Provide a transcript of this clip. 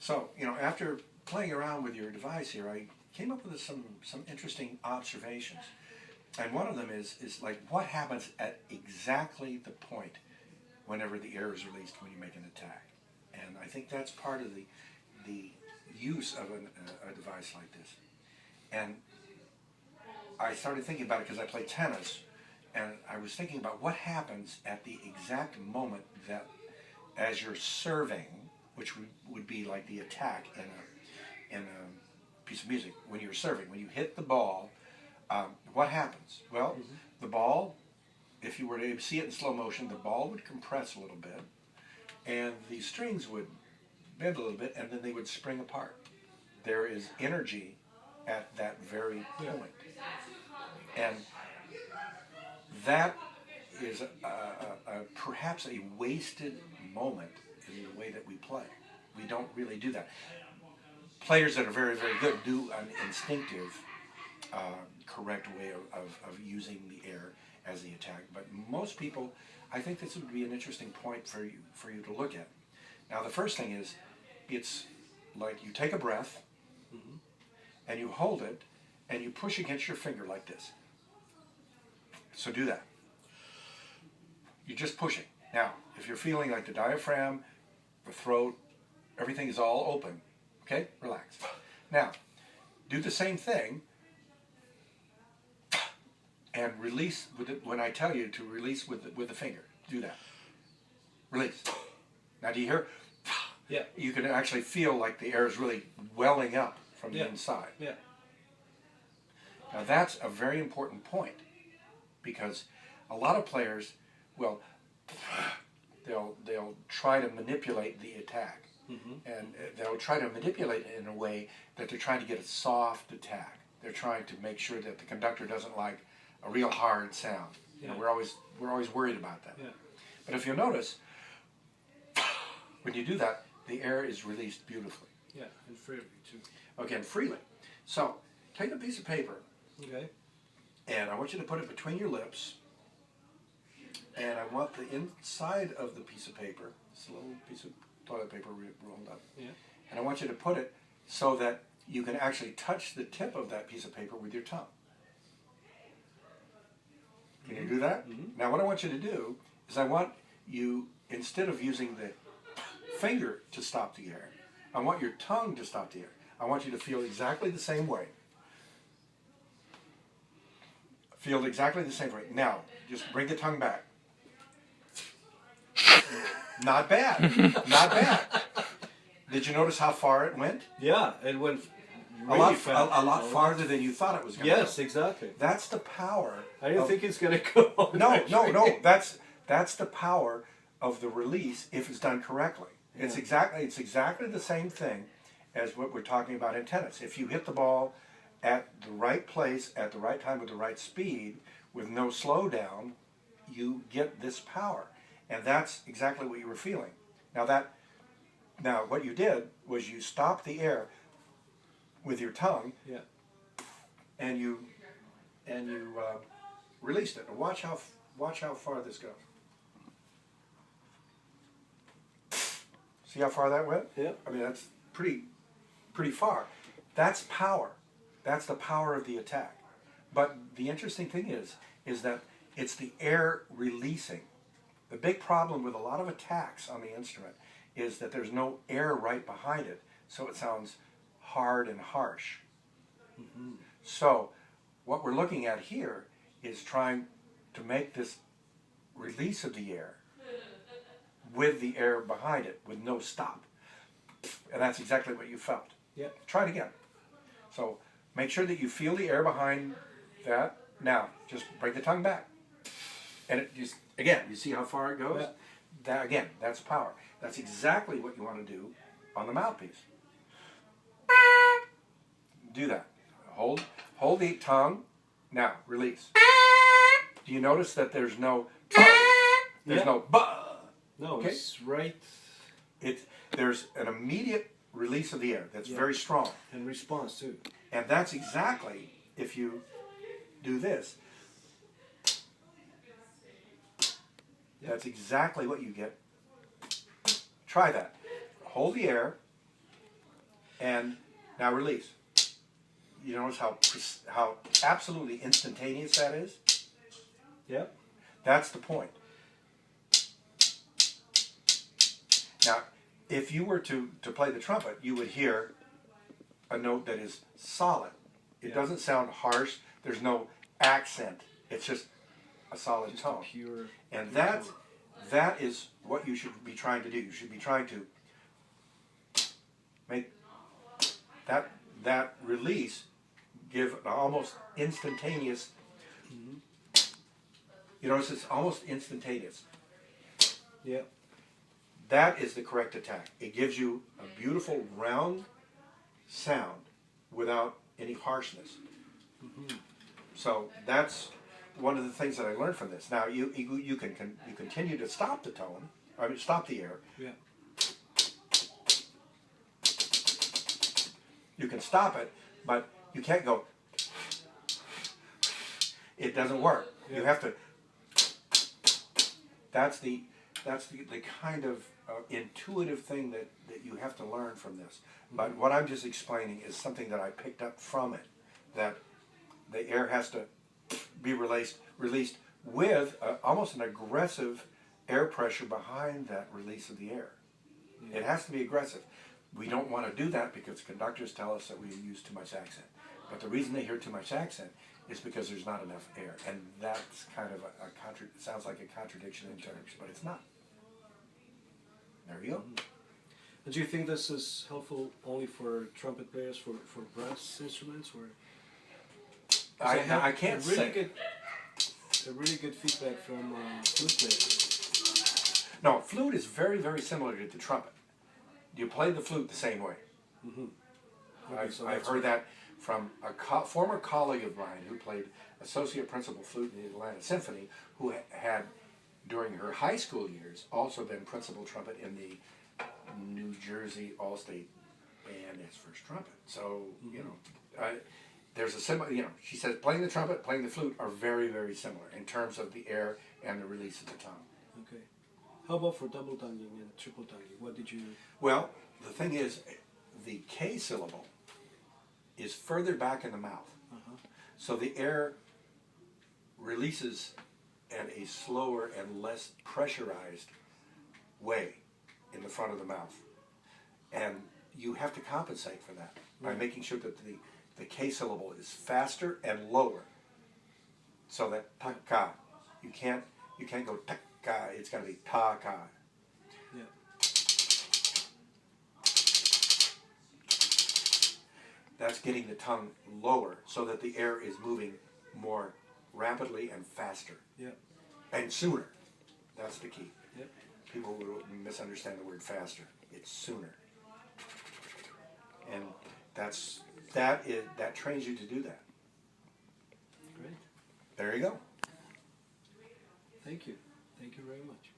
So, you know, after playing around with your device here, I came up with some interesting observations. And one of them is like what happens at exactly the point whenever the air is released when you make an attack. And I think that's part of the use of a device like this. And I started thinking about it because I play tennis, and I was thinking about what happens at the exact moment that as you're serving, which would be like the attack in a piece of music, when you're serving, when you hit the ball, what happens? Well, the ball, if you were to see it in slow motion, the ball would compress a little bit, and the strings would bend a little bit, and then they would spring apart. There is energy at that very point. And that is perhaps a wasted moment in the way that we play. We don't really do that. Players that are very, very good do an instinctive, correct way of using the air as the attack. But most people, I think this would be an interesting point for you to look at. Now, the first thing is, it's like you take a breath, and you hold it, and you push against your finger like this. So do that. You're just pushing. Now, if you're feeling like the diaphragm, the throat, everything is all open, okay? Relax. Now, do the same thing and release with it when I tell you to release with the finger. Do that. Release. Now, do you hear? Yeah. You can actually feel like the air is really welling up from the inside. Yeah. Now, that's a very important point, because a lot of players, well, they'll try to manipulate the attack, and they'll try to manipulate it in a way that they're trying to get a soft attack. They're trying to make sure that the conductor doesn't like a real hard sound. You know, we're always worried about that. Yeah. But if you'll notice, when you do that, the air is released beautifully. Yeah, and freely too. Again, freely. So take a piece of paper. Okay. And I want you to put it between your lips, and I want the inside of the piece of paper, it's a little piece of toilet paper rolled up, and I want you to put it so that you can actually touch the tip of that piece of paper with your tongue. Can you do that? Now what I want you to do is I want you, instead of using the finger to stop the air, I want your tongue to stop the air. I want you to feel exactly the same way. Feel exactly the same way. Now, just bring the tongue back. Not bad. Not bad. Did you notice how far it went? Yeah, it went really fast. A lot farther than you thought it was going to go. Yes, exactly. That's the power. I didn't think it's going to go. No. That's the power of the release if it's done correctly. Yeah. It's exactly the same thing as what we're talking about in tennis. If you hit the ball at the right place, at the right time, with the right speed, with no slowdown, you get this power. And that's exactly what you were feeling. Now what you did was you stopped the air with your tongue, and you released it. And watch how far this goes. See how far that went? Yeah. I mean, that's pretty far. That's power. That's the power of the attack. But the interesting thing is that it's the air releasing. The big problem with a lot of attacks on the instrument is that there's no air right behind it, so it sounds hard and harsh. So what we're looking at here is trying to make this release of the air with the air behind it, with no stop. And that's exactly what you felt. Yeah. Try it again. So make sure that you feel the air behind that. Now, just bring the tongue back. And it just, again, you see how far it goes? Yeah. That's power. That's exactly what you want to do on the mouthpiece. Do that. Hold the tongue. Now, release. Do you notice that there's no there's no No, okay? It's right. There's an immediate release of the air that's very strong. And response too. And that's exactly, if you do this, that's exactly what you get. Try that. Hold the air, And now release. You notice how absolutely instantaneous that is? Yep. That's the point. Now, if you were to play the trumpet, you would hear a note that is solid. It doesn't sound harsh. There's no accent. It's just a solid Just tone. a pure. And that is what you should be trying to do. You should be trying to make that release give an almost instantaneous. You notice it's almost instantaneous. Yep. That is the correct attack. It gives you a beautiful round sound without any harshness. So that's one of the things that I learned from this. Now you continue to stop the tone, I mean stop the air. Yeah. You can stop it, but you can't go. It doesn't work. Yeah. You have to. That's the kind of intuitive thing that you have to learn from this. But what I'm just explaining is something that I picked up from it, that the air has to be released with almost an aggressive air pressure behind that release of the air. Yeah. It has to be aggressive. We don't want to do that because conductors tell us that we use too much accent. But the reason they hear too much accent is because there's not enough air. And that's kind of it sounds like a contradiction in terms, but it's not. There you go. And do you think this is helpful only for trumpet players, for brass instruments, or? I can't say. A really good feedback from flute players. No, flute is very, very similar to the trumpet. You play the flute the same way. I've heard that from a former colleague of mine who played associate principal flute in the Atlanta Symphony, who had, during her high school years, also been principal trumpet in the New Jersey All-State Band as first trumpet. So, you know, there's a similar, you know, she says playing the trumpet, playing the flute are very, very similar in terms of the air and the release of the tongue. Okay. How about for double tonguing and triple tonguing? What did you... Well, the thing is, the K syllable is further back in the mouth. So the air releases at a slower and less pressurized way in the front of the mouth. And you have to compensate for that by making sure that the K syllable is faster and lower. So that ta-ka, you can't go ta-ka, it's got to be ta-ka. Yeah. That's getting the tongue lower so that the air is moving more rapidly and faster. Yeah. And sooner. That's the key. Yep. People will misunderstand the word faster. It's sooner. And that trains you to do that. Great. There you go. Thank you. Thank you very much.